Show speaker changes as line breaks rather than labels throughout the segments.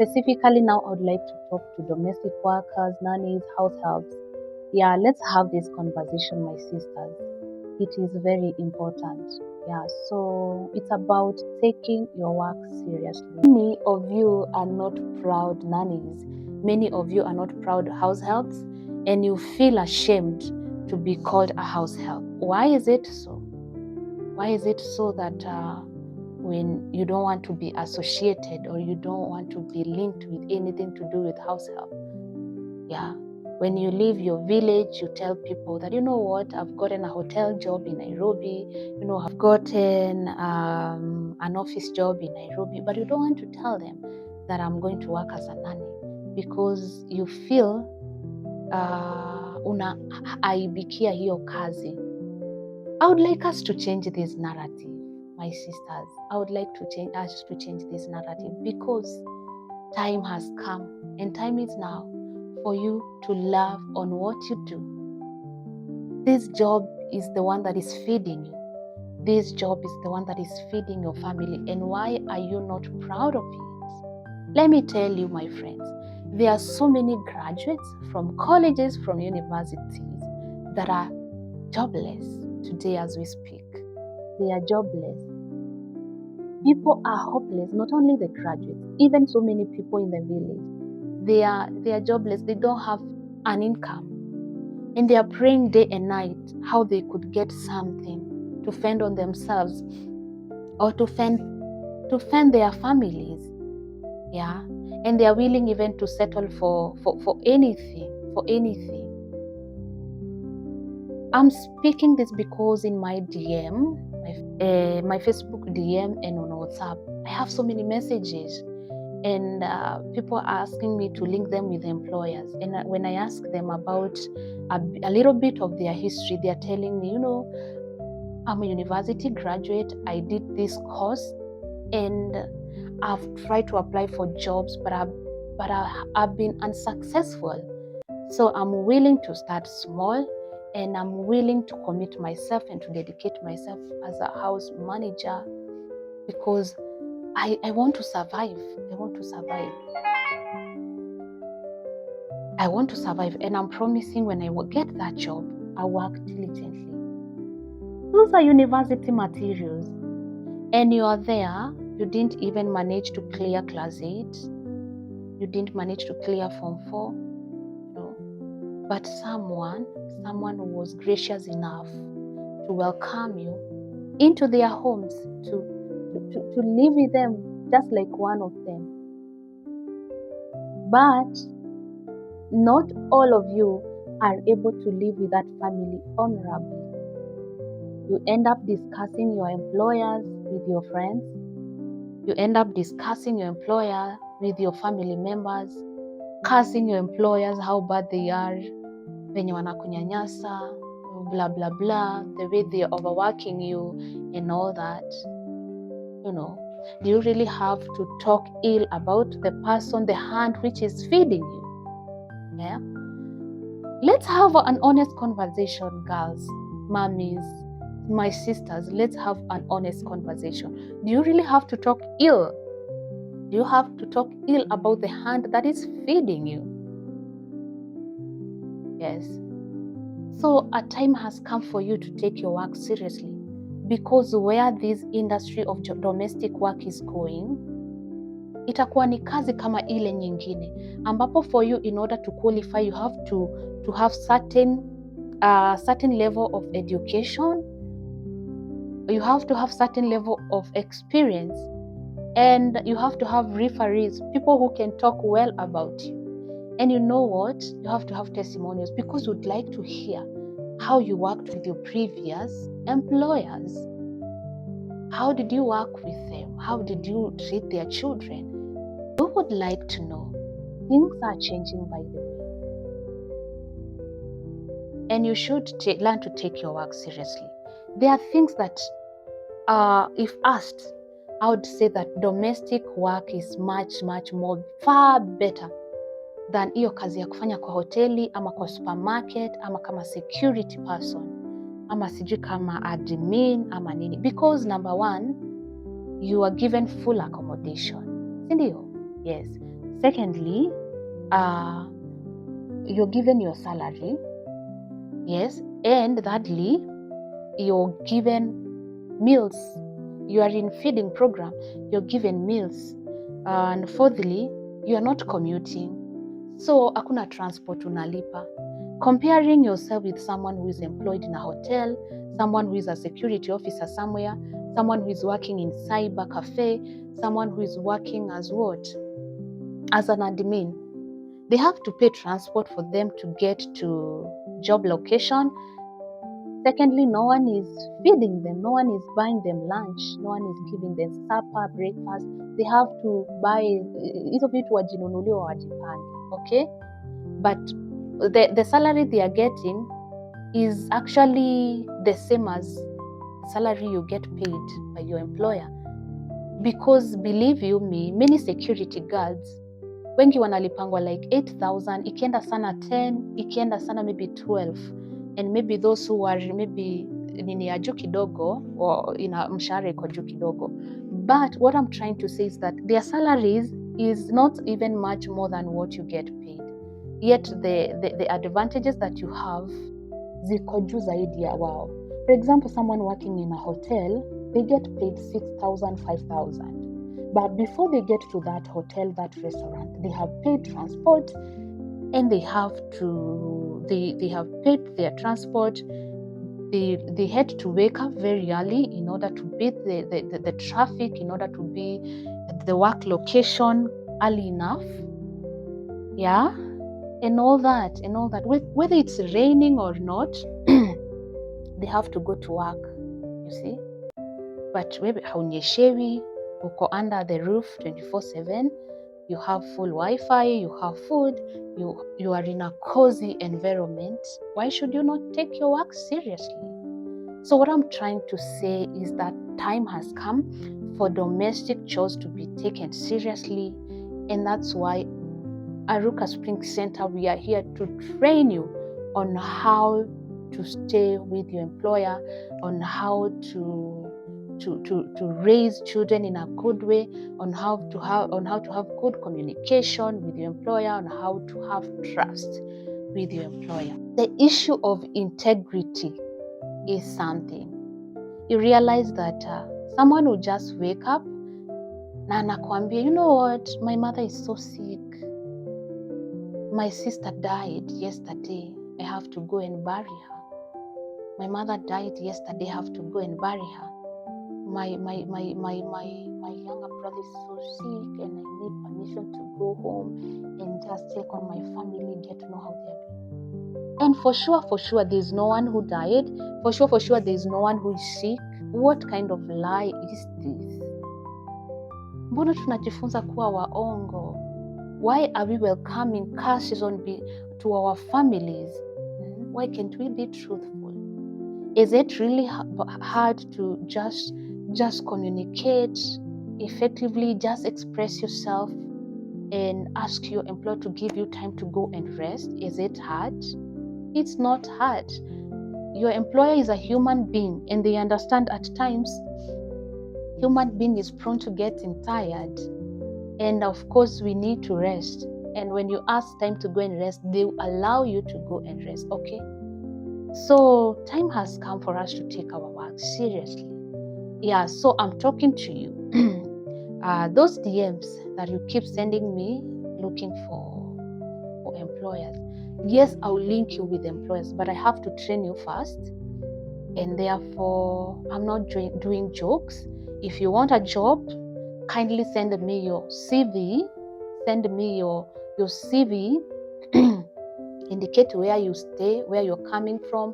Specifically now, I would like to talk to domestic workers, nannies, house helps. Yeah, let's have this conversation, my sisters. It is very important. Yeah, so it's about taking your work seriously. Many of you are not proud nannies. Many of you are not proud house helps, and you feel ashamed to be called a house help. Why is it so? Why is it so that when you don't want to be associated or you don't want to be linked with anything to do with house help? Yeah. When you leave your village, you tell people that, you know what, I've gotten a hotel job in Nairobi, I've gotten an office job in Nairobi, but you don't want to tell them that I'm going to work as a nanny because you feel unaibikia hiyo kazi. I would like us to change this narrative, my sisters. I would like to change us to change this narrative because time has come and time is now for you to love on what you do. This job is the one that is feeding you. This job is the one that is feeding your family. And why are you not proud of it? Let me tell you, my friends, there are so many graduates from colleges, from universities that are jobless today as we speak. They are jobless. People are hopeless, not only the graduates, even so many people in the village. They are jobless. They don't have an income. And they are praying day and night how they could get something to fend on themselves or to fend their families. Yeah. And they are willing even to settle for anything, I'm speaking this because in my DM, my Facebook DM and on WhatsApp, I have so many messages. And people are asking me to link them with employers. And when I ask them about a little bit of their history, they are telling me, I'm a university graduate. I did this course and I've tried to apply for jobs, but I've been unsuccessful. So I'm willing to start small and I'm willing to commit myself and to dedicate myself as a house manager because I want to survive. I want to survive. And I'm promising when I get that job, I'll work diligently. Those are university materials. And you are there, you didn't even manage to clear class 8. You didn't manage to clear form 4. No. But someone was gracious enough to welcome you into their homes, to live with them just like one of them. But not all of you are able to live with that family honorably. You end up discussing your employers with your friends. You end up discussing your employer with your family members, cursing your employers how bad they are, venye wanakunyanyasa, blah, blah, blah, the way they're overworking you and all that. Do you really have to talk ill about the person, the hand which is feeding you? Yeah. Let's have an honest conversation, girls, mommies, my sisters. Let's have an honest conversation. Do you really have to talk ill? Do you have to talk ill about the hand that is feeding you? Yes. So a time has come for you to take your work seriously because where this industry of domestic work is going, itakuwa ni kazi kama ile nyingine ambapo for you in order to qualify you have to have certain level of education. You have to have certain level of experience and you have to have referees, people who can talk well about you. And you know what? You have to have testimonials because you'd like to hear how you worked with your previous employers. How did you work with them? How did you treat their children? We would like to know. Things are changing, by the way. And you should learn to take your work seriously. There are things that, if asked, I would say that domestic work is much, much more, far better than hiyo kazi ya kufanya kwa hoteli ama kwa supermarket ama kama security person ama sijui kama admin ama nini, because number one, you are given full accommodation, sindio? Yes. Secondly, you're given your salary. Yes. And thirdly, you're given meals. You are in feeding program, you're given meals. And fourthly, you are not commuting. So hakuna transport unalipa. Comparing yourself with someone who is employed in a hotel, someone who is a security officer somewhere, someone who is working in cyber cafe, someone who is working as what? As an admin. They have to pay transport for them to get to job location. Secondly, no one is feeding them, no one is buying them lunch, no one is giving them supper, breakfast. They have to buy hizo vitu wajinunulie wajipange, okay? But the salary they are getting is actually the same as salary you get paid by your employer. Because believe you me, many security guards wengi wanalipangwa like 8,000, ikienda sana 10, ikienda sana maybe 12. And maybe those who are maybe nini ya juu kidogo or ina mshahara iko juu kidogo. But what I'm trying to say is that their salaries is not even much more than what you get paid. Yet the advantages that you have ziko juu zaidi ya wao. For example, someone working in a hotel, they get paid 6,000, 5,000. But before they get to that hotel, that restaurant, they have paid transport, and they have paid their transport. They had to wake up very early in order to beat the traffic, in order to be at the work location early enough. Yeah, and all that. Whether it's raining or not, they have to go to work, you see. But maybe haunyeshewi, uko under the roof 24/7, you have full Wi-Fi, you have food, you are in a cozy environment. Why should you not take your work seriously? So what I'm trying to say is that time has come for domestic chores to be taken seriously, and that's why Aruka Spring Center, we are here to train you on how to stay with your employer, on how to raise children in a good way, on how to have good communication with your employer, on how to have trust with your employer. The issue of integrity is something. You realize that someone will just wake up na anakuambia, you know what, my mother is so sick. My sister died yesterday. I have to go and bury her. My mother died yesterday. I have to go and bury her. My younger brother is so sick, and I need permission to go home and just check on my family, get to know how they are doing. And for sure, there's no one who died. For sure, there's no one who is sick. What kind of lie is this? Mbona tunajifunza kuwa waongo? Why are we welcoming curses to our families? Why can't we be truthful? Is it really hard to just communicate effectively, just express yourself and ask your employer to give you time to go and rest? Is it hard? It's not hard. Your employer is a human being, and they understand at times human being is prone to getting tired. And of course, we need to rest. And when you ask time to go and rest, they will allow you to go and rest, okay? So time has come for us to take our work seriously. Yeah, so I'm talking to you. Those DMs that you keep sending me looking for employers. Yes, I'll link you with employers, but I have to train you first. And therefore, I'm not doing jokes. If you want a job, kindly send me your CV. Send me your CV. Indicate where you stay, where you're coming from,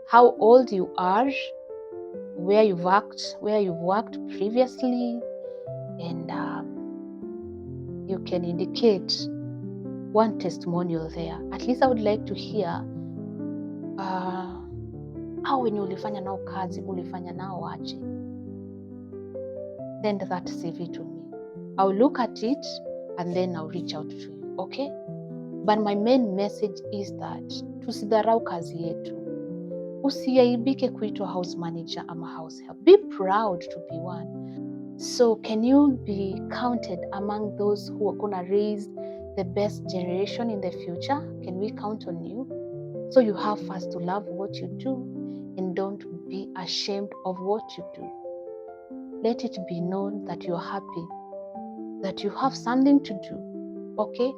how old you are, where you've worked previously, and you can indicate one testimonial there. At least I would like to hear how wenye ulifanya nao kazi, ulifanya nao aje. Send that CV to me. I'll look at it and then I'll reach out to you, okay? But my main message is that tusidharau kazi yetu. Usiaibike kuitwa house manager ama house help. Be proud to be one. So can you be counted among those who are going to raise the best generation in the future? Can we count on you? So you have first to love what you do and don't be ashamed of what you do. Let it be known that you're happy, that you have something to do, okay?